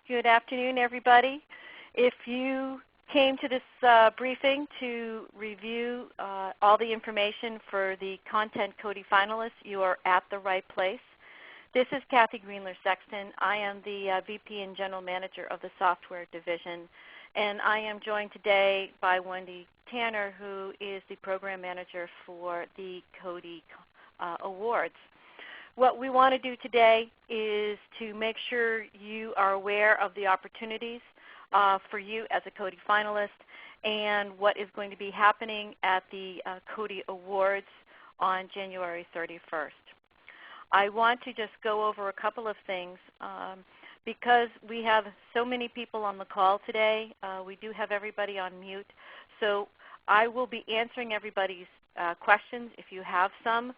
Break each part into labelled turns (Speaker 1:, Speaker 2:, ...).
Speaker 1: Good afternoon, everybody. If you came to this briefing to review all the information for the Content CODiE finalists, you are at the right place. This is Kathy Greenler-Sexton. I am the VP and General Manager of the Software Division, and I am joined today by Wendy Tanner, who is the Program Manager for the CODiE Awards. What we want to do today is to make sure you are aware of the opportunities for you as a CODiE finalist and what is going to be happening at the CODiE Awards on January 31st. I want to just go over a couple of things. Because we have so many people on the call today, we do have everybody on mute. So I will be answering everybody's questions if you have some.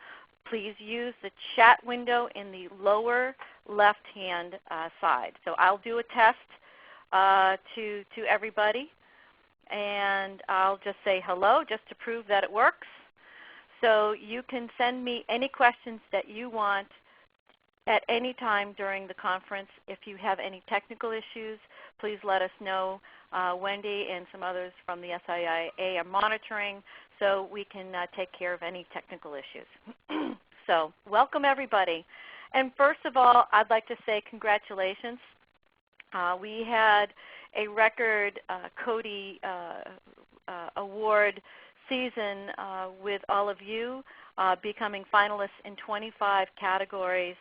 Speaker 1: Please use the chat window in the lower left-hand side. So I'll do a test to everybody, and I'll just say hello just to prove that it works. So you can send me any questions that you want at any time during the conference. If you have any technical issues, please let us know. Wendy and some others from the SIIA are monitoring, so we can take care of any technical issues. So welcome, everybody. And first of all, I'd like to say congratulations. We had a record CODiE award season with all of you becoming finalists in 25 categories.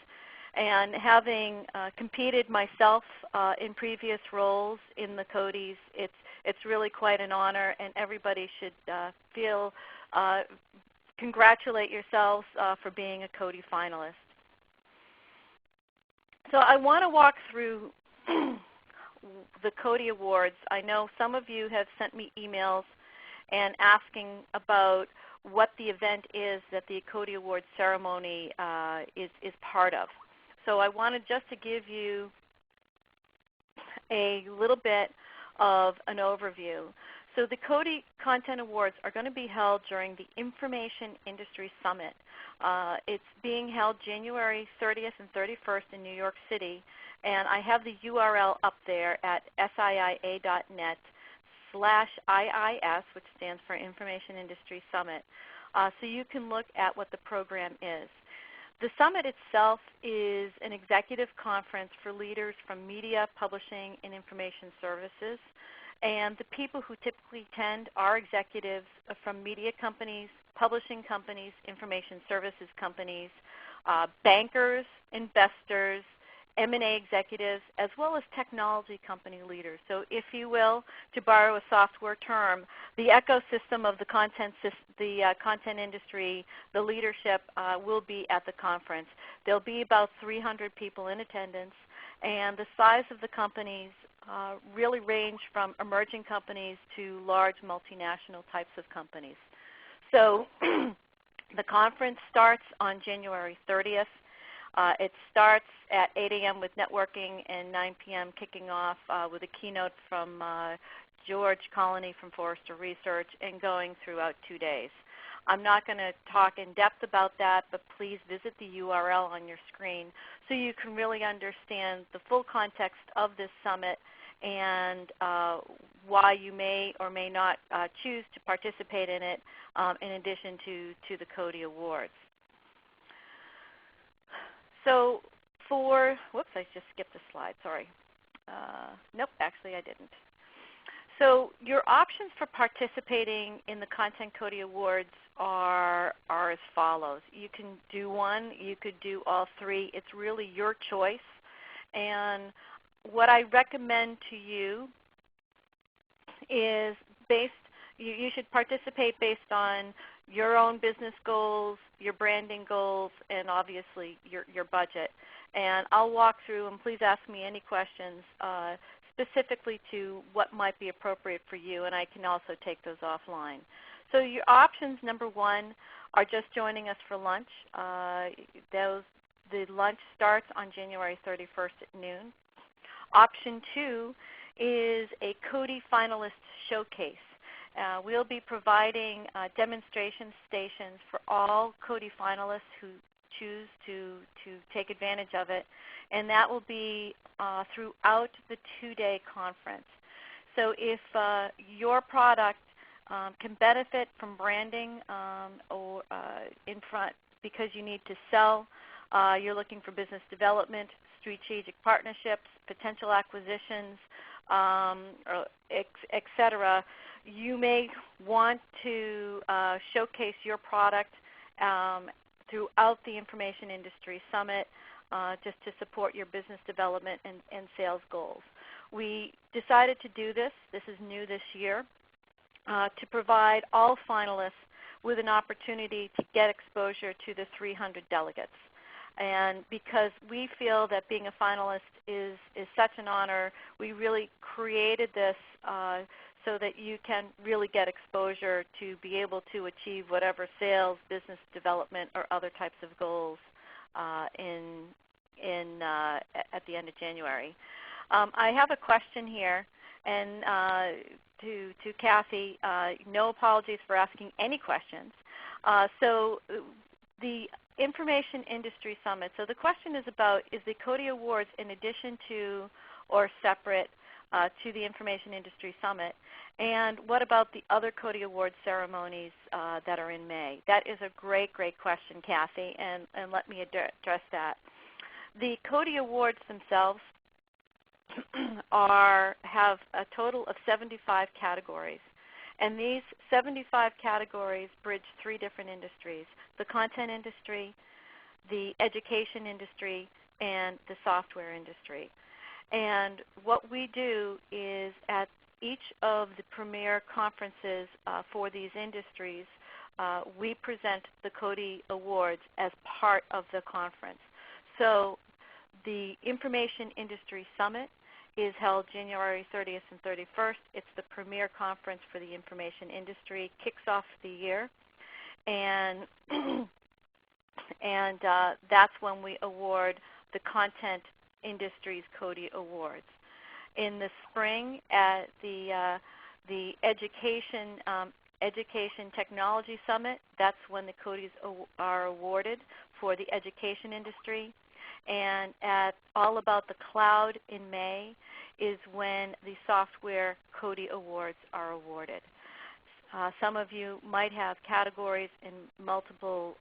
Speaker 1: And having competed myself in previous roles in the CODiEs, it's really quite an honor, and everybody should congratulate yourselves for being a CODiE finalist. So I want to walk through the CODiE Awards. I know some of you have sent me emails and asking about what the event is that the CODiE Awards ceremony is part of. So I wanted just to give you a little bit of an overview. So the CODiE Content Awards are going to be held during the Information Industry Summit. It's being held January 30th and 31st in New York City, and I have the URL up there at siia.net/IIS, which stands for Information Industry Summit. So you can look at what the program is. The summit itself is an executive conference for leaders from media, publishing, and information services. And the people who typically attend are executives from media companies, publishing companies, information services companies, bankers, investors, M&A executives, as well as technology company leaders. So if you will, to borrow a software term, the ecosystem of the content industry, the leadership will be at the conference. There'll be about 300 people in attendance, and the size of the companies really range from emerging companies to large multinational types of companies. So the conference starts on January 30th. It starts at 8 a.m. with networking and 9 p.m. kicking off with a keynote from George Colony from Forrester Research and going throughout 2 days. I'm not going to talk in depth about that, but please visit the URL on your screen so you can really understand the full context of this summit and why you may or may not choose to participate in it in addition to the CODiE Awards. So whoops, I just skipped a slide, sorry. Nope, actually I didn't. So your options for participating in the Content CODiE Awards are as follows. You can do one, you could do all three. It's really your choice. And what I recommend to you is you should participate based on your own business goals, your branding goals, and obviously your budget. And I'll walk through, and please ask me any questions specifically to what might be appropriate for you, and I can also take those offline. So your options, number one, are just joining us for lunch. The lunch starts on January 31st at noon. Option two is a CODiE finalist showcase. We'll be providing demonstration stations for all CODiE finalists who choose to take advantage of it. And that will be throughout the 2-day conference. So if your product can benefit from branding or in front because you need to sell, you're looking for business development, strategic partnerships, potential acquisitions, etc., you may want to showcase your product throughout the Information Industry Summit just to support your business development and sales goals. We decided to do this. This is new this year, to provide all finalists with an opportunity to get exposure to the 300 delegates. And because we feel that being a finalist is such an honor, we really created this so that you can really get exposure to be able to achieve whatever sales, business development, or other types of goals at the end of January. I have a question here, and to Kathy, no apologies for asking any questions. So the Information Industry Summit. So the question is about, is the CODiE Awards in addition to or separate to the Information Industry Summit? And what about the other CODiE Awards ceremonies that are in May? That is a great, great question, Kathy, and let me address that. The CODiE Awards themselves have a total of 75 categories. And these 75 categories bridge 3 different industries: the content industry, the education industry, and the software industry. And what we do is at each of the premier conferences for these industries, we present the CODiE Awards as part of the conference. So the Information Industry Summit is held January 30th and 31st. It's the premier conference for the information industry. Kicks off the year, and that's when we award the content industry's CODiE Awards. In the spring, at the Education Technology Summit, that's when the CODiEs are awarded for the education industry. And at All About the Cloud in May is when the Software CODiE Awards are awarded. Some of you might have categories in multiple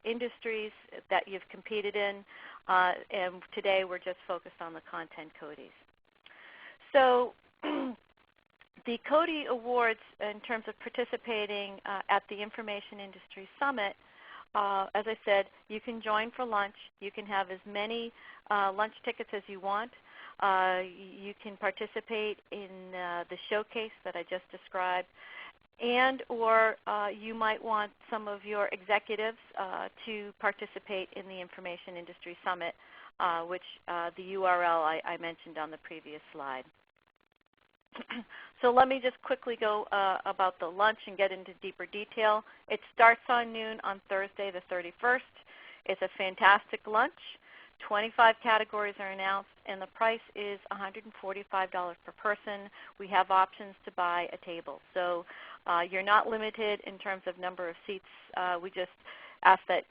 Speaker 1: industries that you've competed in, and today we're just focused on the content CODiEs. So the CODiE Awards, in terms of participating at the Information Industry Summit, as I said, you can join for lunch. You can have as many lunch tickets as you want. You can participate in the showcase that I just described, and or you might want some of your executives to participate in the Information Industry Summit, which the URL I mentioned on the previous slide. So let me just quickly go about the lunch and get into deeper detail. It starts on noon on Thursday the 31st. It's a fantastic lunch. 25 categories are announced, and the price is $145 per person. We have options to buy a table. So you're not limited in terms of number of seats. We just ask that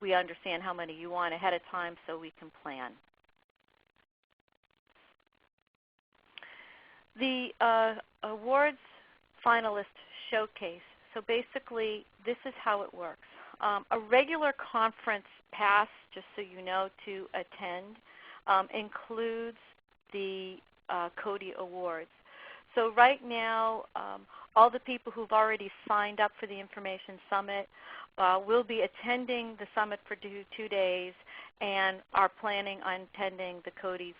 Speaker 1: we understand how many you want ahead of time so we can plan. The awards finalist showcase. So basically, this is how it works. A regular conference pass, just so you know, to attend includes the CODiE Awards. So right now, all the people who've already signed up for the Information Summit will be attending the summit for 2 days and are planning on attending the CODiE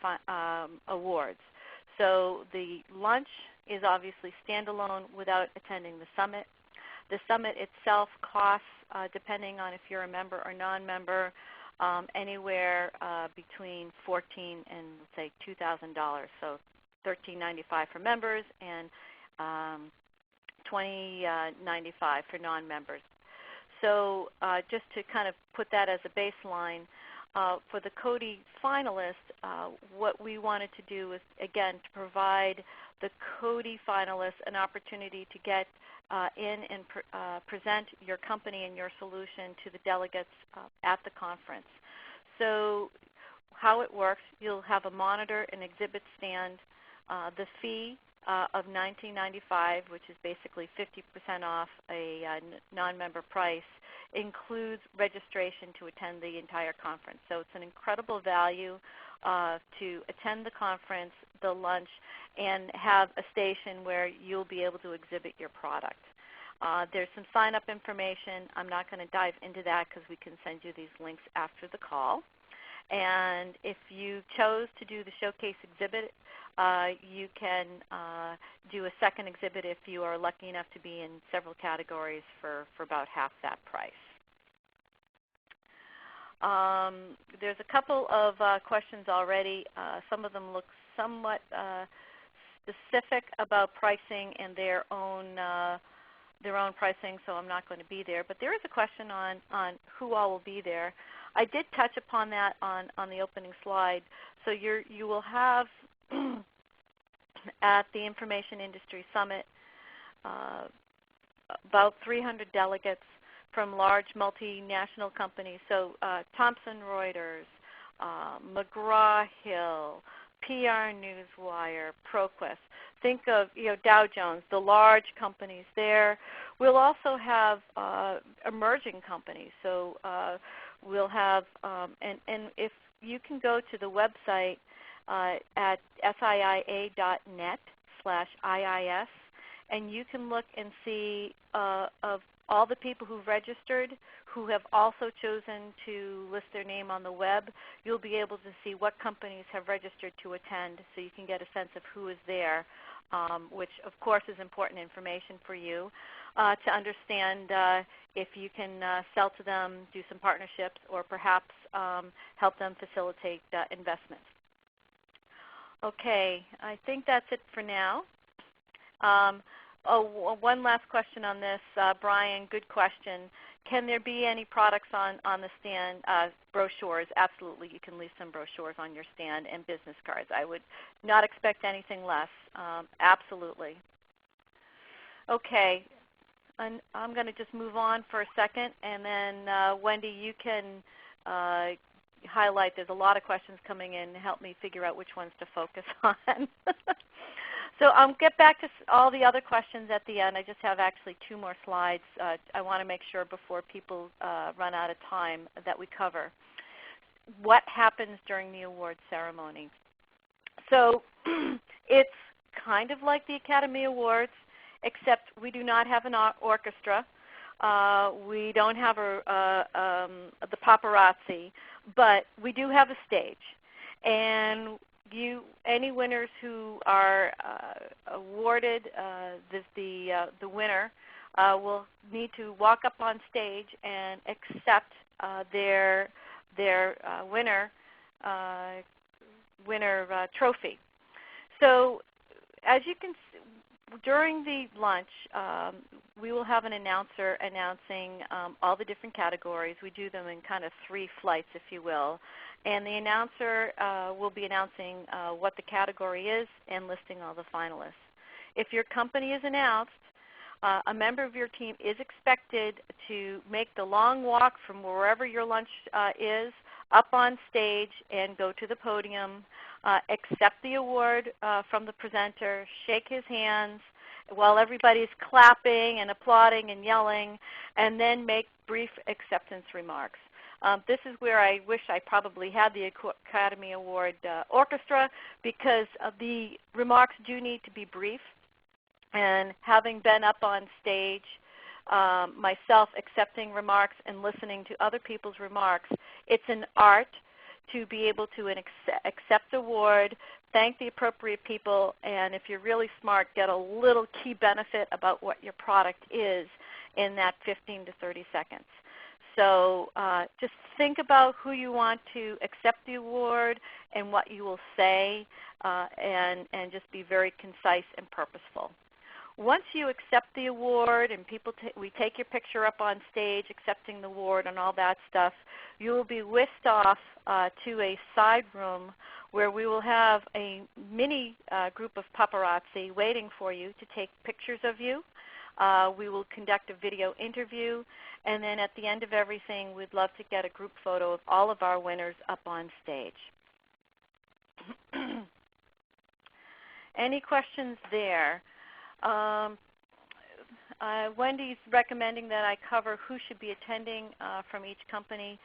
Speaker 1: Awards. So the lunch is obviously standalone without attending the summit. The summit itself costs, depending on if you're a member or non-member, anywhere between $14 and let's say $2,000. So $13.95 for members and $20.95 for non-members. So just to kind of put that as a baseline, for the CODiE finalists, what we wanted to do is, again, to provide the CODiE finalists an opportunity to get in and present your company and your solution to the delegates at the conference. So how it works, you'll have a monitor and exhibit stand. The fee of $19.95, which is basically 50% off a non-member price, includes registration to attend the entire conference. So it's an incredible value to attend the conference, the lunch, and have a station where you'll be able to exhibit your product. There's some sign-up information. I'm not going to dive into that because we can send you these links after the call. And if you chose to do the showcase exhibit, you can do a second exhibit if you are lucky enough to be in several categories for about half that price. There's a couple of questions already. Some of them look somewhat specific about pricing and their own pricing, so I'm not going to be there. But there is a question on who all will be there. I did touch upon that on the opening slide. So you will have at the Information Industry Summit about 300 delegates from large multinational companies. So Thomson Reuters, McGraw-Hill, PR Newswire, ProQuest. Think of Dow Jones, the large companies there. We'll also have emerging companies. So we'll have, and if you can go to the website at siia.net/IIS, and you can look and see of all the people who've registered who have also chosen to list their name on the web. You'll be able to see what companies have registered to attend, so you can get a sense of who is there, which of course is important information for you to understand if you can sell to them, do some partnerships, or perhaps help them facilitate investments. Okay, I think that's it for now. One last question on this, Brian, good question. Can there be any products on the stand, brochures? Absolutely, you can leave some brochures on your stand and business cards. I would not expect anything less, absolutely. Okay, I'm going to just move on for a second, and then Wendy, you can highlight. There's a lot of questions coming in. Help me figure out which ones to focus on. So I'll get back to all the other questions at the end. I just have actually 2 more slides. I want to make sure before people run out of time that we cover. What happens during the award ceremony? So it's kind of like the Academy Awards, except we do not have an orchestra. We don't have the paparazzi, but we do have a stage. And any winners who are awarded the winner will need to walk up on stage and accept their winner trophy. So as you can see, during the lunch, we will have an announcer announcing all the different categories. We do them in kind of 3 flights, if you will. And the announcer will be announcing what the category is and listing all the finalists. If your company is announced, a member of your team is expected to make the long walk from wherever your lunch is up on stage and go to the podium, accept the award from the presenter, shake his hands while everybody's clapping and applauding and yelling, and then make brief acceptance remarks. This is where I wish I probably had the Academy Award orchestra, because the remarks do need to be brief. And having been up on stage myself, accepting remarks and listening to other people's remarks, it's an art to be able to accept award, thank the appropriate people, and if you're really smart, get a little key benefit about what your product is in that 15 to 30 seconds. So just think about who you want to accept the award and what you will say, and just be very concise and purposeful. Once you accept the award and we take your picture up on stage accepting the award and all that stuff, you will be whisked off to a side room where we will have a mini group of paparazzi waiting for you to take pictures of you. We will conduct a video interview, and then at the end of everything, we'd love to get a group photo of all of our winners up on stage. Any questions there? Wendy's recommending that I cover who should be attending from each company.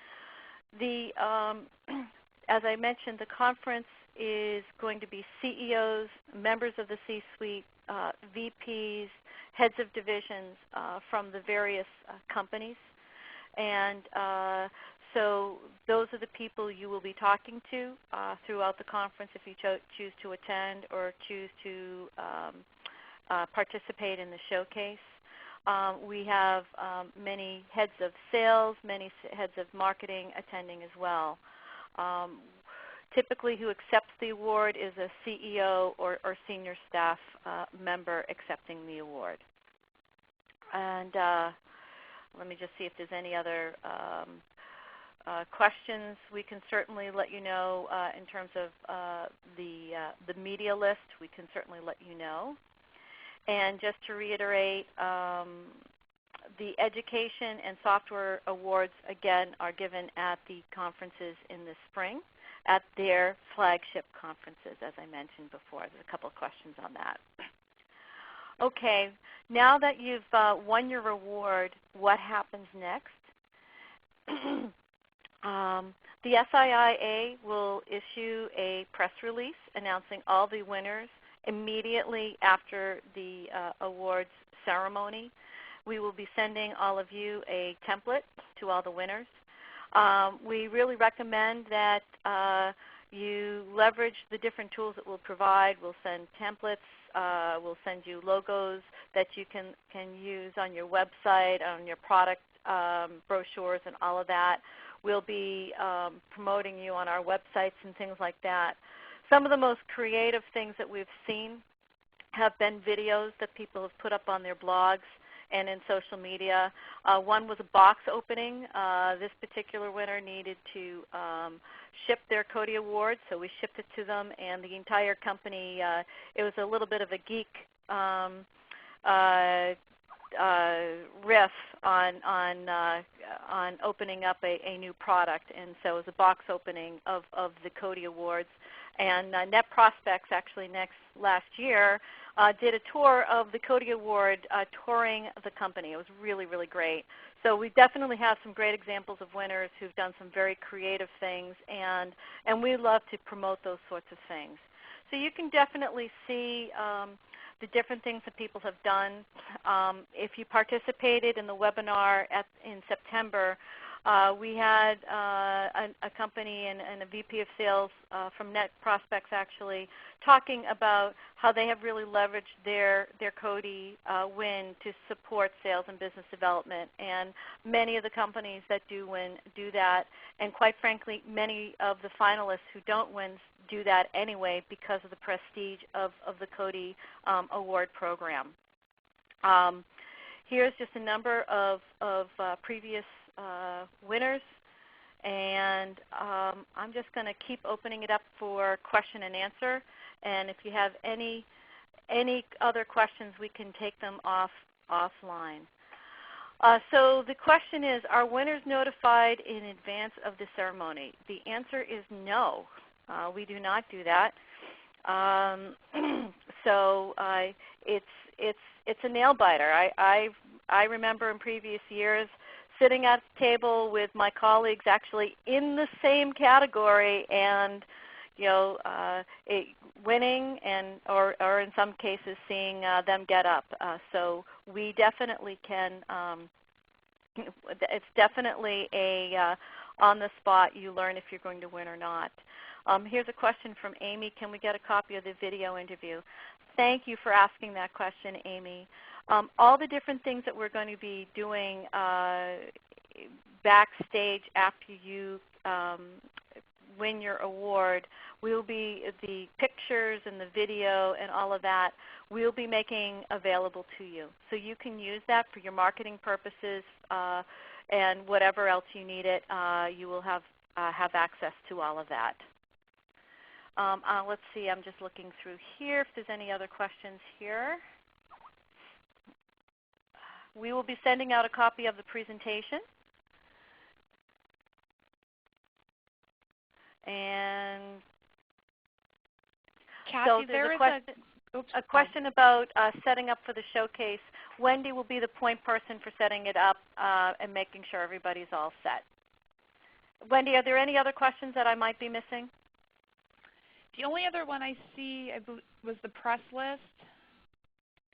Speaker 1: As I mentioned, the conference is going to be CEOs, members of the C-suite, VPs, heads of divisions from the various companies. And so those are the people you will be talking to throughout the conference if you choose to attend or choose to participate in the showcase. We have many heads of sales, many heads of marketing attending as well. Typically who accepts the award is a CEO or senior staff member accepting the award. And let me just see if there's any other questions. We can certainly let you know in terms of the media list. We can certainly let you know. And just to reiterate, the education and software awards, again, are given at the conferences in the spring at their flagship conferences, as I mentioned before. There's a couple of questions on that. Okay, now that you've won your reward, what happens next? The SIIA will issue a press release announcing all the winners immediately after the awards ceremony. We will be sending all of you a template to all the winners. We really recommend that you leverage the different tools that we'll provide. We'll send templates. We'll send you logos that you can use on your website, on your product brochures and all of that. We'll be promoting you on our websites and things like that. Some of the most creative things that we've seen have been videos that people have put up on their blogs and in social media. One was a box opening. This particular winner needed to ship their CODiE award, so we shipped it to them, and the entire company, it was a little bit of a geek riff on opening up a new product, and so it was a box opening of the CODiE awards. And Net Prospects actually last year did a tour of the CODiE Award touring the company. It was really, really great. So we definitely have some great examples of winners who've done some very creative things, and we love to promote those sorts of things. So you can definitely see the different things that people have done. If you participated in the webinar in September, we had a company and a VP of sales from Net Prospects actually talking about how they have really leveraged their CODiE win to support sales and business development. And many of the companies that do win do that. And quite frankly, many of the finalists who don't win do that anyway because of the prestige of the CODiE award program. Here's just a number of previous winners, and I'm just going to keep opening it up for question and answer. And if you have any other questions, we can take them offline. So the question is, are winners notified in advance of the ceremony? The answer is no. We do not do that. So it's a nail biter. I remember in previous years sitting at the table with my colleagues actually in the same category, and winning, or in some cases seeing them get up. So we definitely can. It's definitely a on the spot. You learn if you're going to win or not. Here's a question from Amy. Can we get a copy of the video interview? Thank you for asking that question, Amy. All the different things that we're going to be doing backstage after you win your award, we'll be the pictures and the video and all of that we'll be making available to you. So you can use that for your marketing purposes and whatever else you need it, you will have access to all of that. Let's see, I'm just looking through here if there's any other questions here. We will be sending out a copy of the presentation. And
Speaker 2: Kathy,
Speaker 1: so
Speaker 2: there
Speaker 1: there's
Speaker 2: is
Speaker 1: a question about setting up for the showcase. Wendy will be the point person for setting it up and making sure everybody's all set. Wendy, are there any other questions that I might be missing?
Speaker 2: The only other one I see was the press list.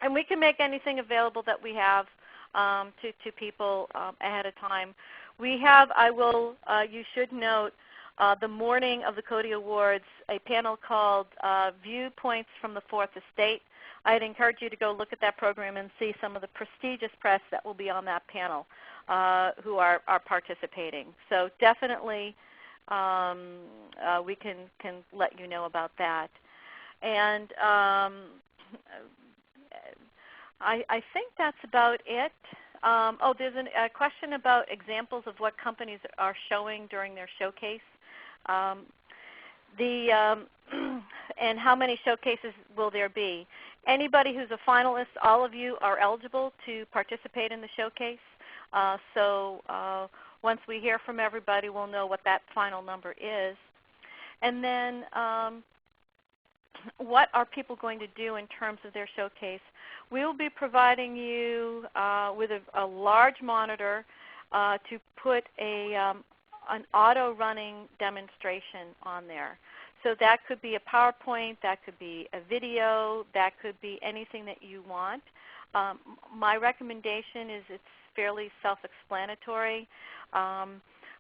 Speaker 1: And we can make anything available that we have to people ahead of time. We have, you should note, the morning of the CODiE Awards, a panel called Viewpoints from the Fourth Estate. I'd encourage you to go look at that program and see some of the prestigious press that will be on that panel who are participating. So definitely we can let you know about that. And I think that's about it. There's a question about examples of what companies are showing during their showcase. And how many showcases will there be? Anybody who's a finalist, all of you are eligible to participate in the showcase. So once we hear from everybody, we'll know what that final number is. And then what are people going to do in terms of their showcase? We will be providing you with a large monitor to put an auto-running demonstration on there. So that could be a PowerPoint, that could be a video, that could be anything that you want. My recommendation is it's fairly self-explanatory.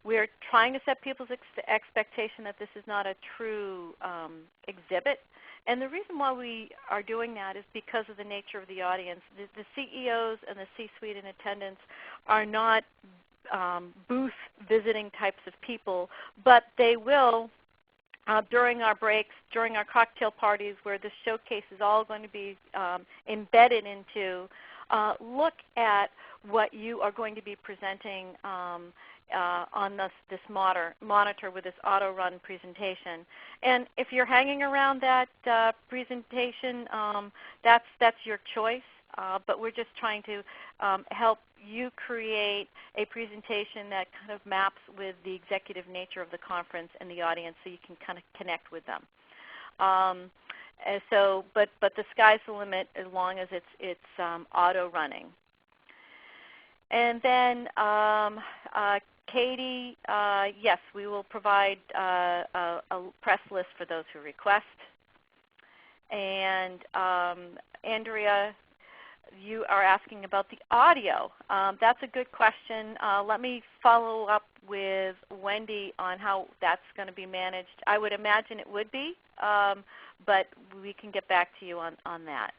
Speaker 1: We're trying to set people's expectation that this is not a true exhibit. And the reason why we are doing that is because of the nature of the audience. The CEOs and the C-suite in attendance are not booth visiting types of people, but they will, during our breaks, during our cocktail parties where this showcase is all going to be embedded into, look at what you are going to be presenting on this monitor with this auto-run presentation. And if you're hanging around that presentation, that's your choice. But we're just trying to help you create a presentation that kind of maps with the executive nature of the conference and the audience so you can kind of connect with them. But the sky's the limit as long as it's auto-running. And then CODiE, yes, we will provide a press list for those who request. And Andrea, you are asking about the audio. That's a good question. Let me follow up with Wendy on how that's going to be managed. I would imagine it would be, but we can get back to you on that.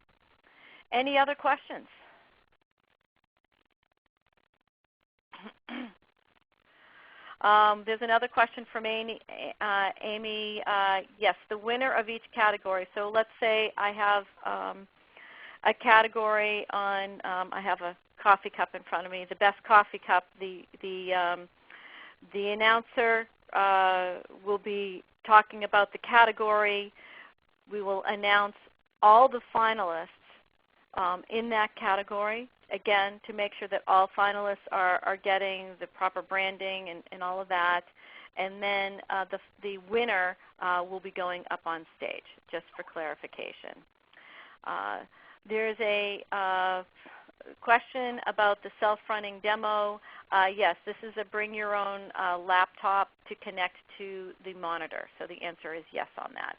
Speaker 1: Any other questions? There's another question from Amy. Yes, the winner of each category. So let's say I have a category on, I have a coffee cup in front of me, the best coffee cup. The announcer will be talking about the category. We will announce all the finalists in that category, again, to make sure that all finalists are getting the proper branding and all of that. And then the winner will be going up on stage, just for clarification. There's a question about the self-running demo. Yes, this is a bring your own laptop to connect to the monitor. So the answer is yes on that.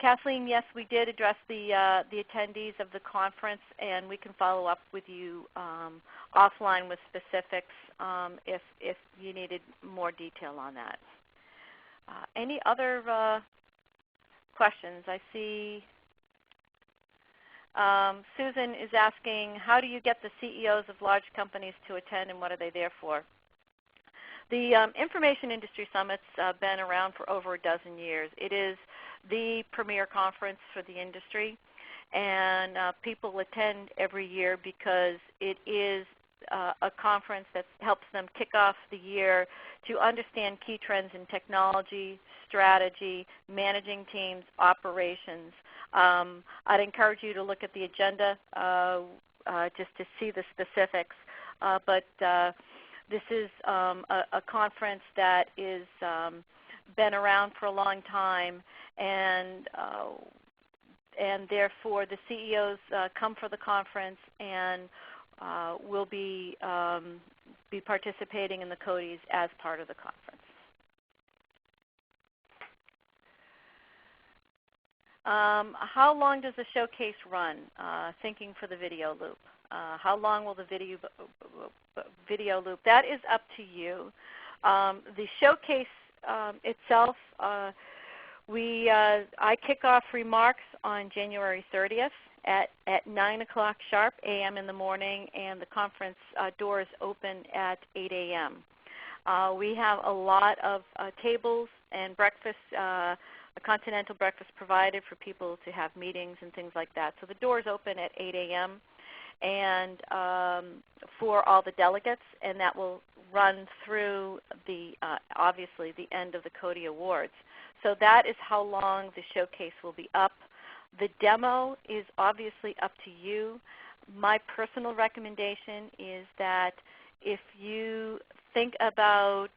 Speaker 1: Kathleen, yes, we did address the attendees of the conference, and we can follow up with you offline with specifics if you needed more detail on that. Any other questions? I see Susan is asking, how do you get the CEOs of large companies to attend, and what are they there for? The Information Industry Summit's been around for over a dozen years. It is the premier conference for the industry, and people attend every year because it is a conference that helps them kick off the year to understand key trends in technology, strategy, managing teams, operations. I'd encourage you to look at the agenda just to see the specifics. But this is a conference that is been around for a long time, and therefore the CEOs come for the conference and will be participating in the CODies as part of the conference. How long does the showcase run? Thinking for the video loop. How long will the video loop? That is up to you. The showcase itself, I kick off remarks on January 30th at 9 o'clock sharp a.m. in the morning, and the conference doors open at 8 a.m. We have a lot of tables and breakfast, a continental breakfast provided for people to have meetings and things like that. So the doors open at 8 a.m. and for all the delegates, and that will run through the obviously the end of the CODiE Awards. So that is how long the showcase will be up. The demo is obviously up to you. My personal recommendation is that if you think about,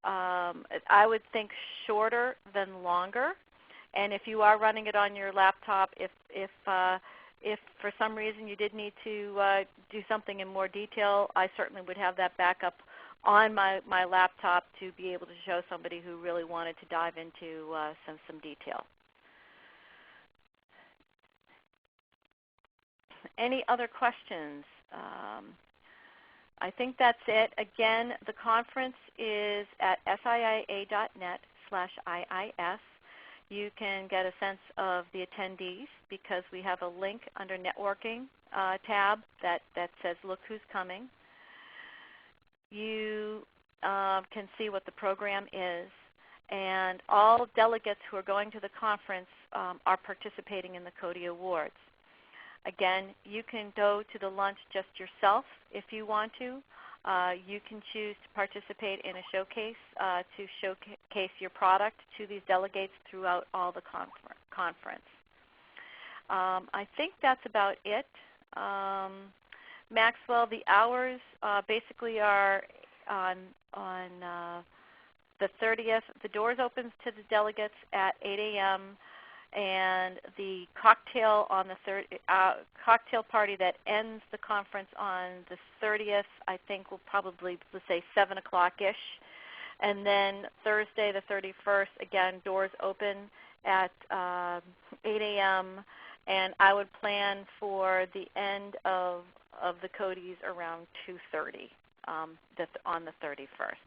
Speaker 1: I would think shorter than longer. And if you are running it on your laptop, if for some reason you did need to do something in more detail, I certainly would have that backup on my laptop to be able to show somebody who really wanted to dive into some detail. Any other questions? I think that's it. Again, the conference is at siia.net/IIS. You can get a sense of the attendees because we have a link under Networking tab that says Look Who's Coming. You can see what the program is. And all delegates who are going to the conference are participating in the CODiE Awards. Again, you can go to the lunch just yourself if you want to. You can choose to participate in a showcase to showcase your product to these delegates throughout all the conference. I think that's about it. Maxwell, the hours basically are on the 30th. The doors open to the delegates at 8 a.m. and the cocktail on the cocktail party that ends the conference on the 30th, I think will probably, let's say, 7 o'clock-ish. And then Thursday the 31st, again, doors open at 8 a.m. And I would plan for the end of the CODies around 2:30 on the 31st.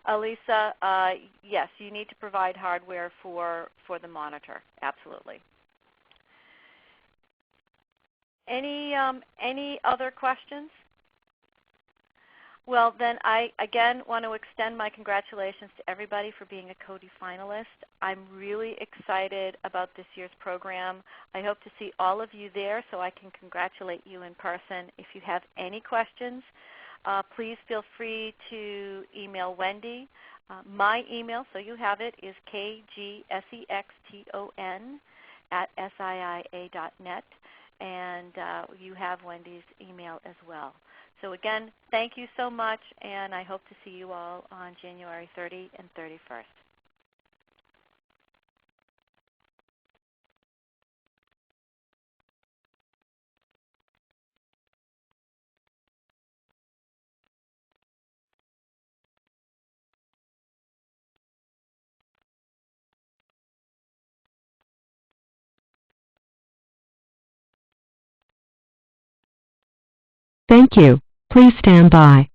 Speaker 1: Elisa, yes, you need to provide hardware for the monitor, absolutely. Any other questions? Well, then I, again, want to extend my congratulations to everybody for being a CODiE finalist. I'm really excited about this year's program. I hope to see all of you there so I can congratulate you in person. If you have any questions, please feel free to email Wendy. My email, so you have it, is kgsexton@siia.net, and you have Wendy's email as well. So again, thank you so much, and I hope to see you all on January 30 and 31st.
Speaker 3: Thank you. Please stand by.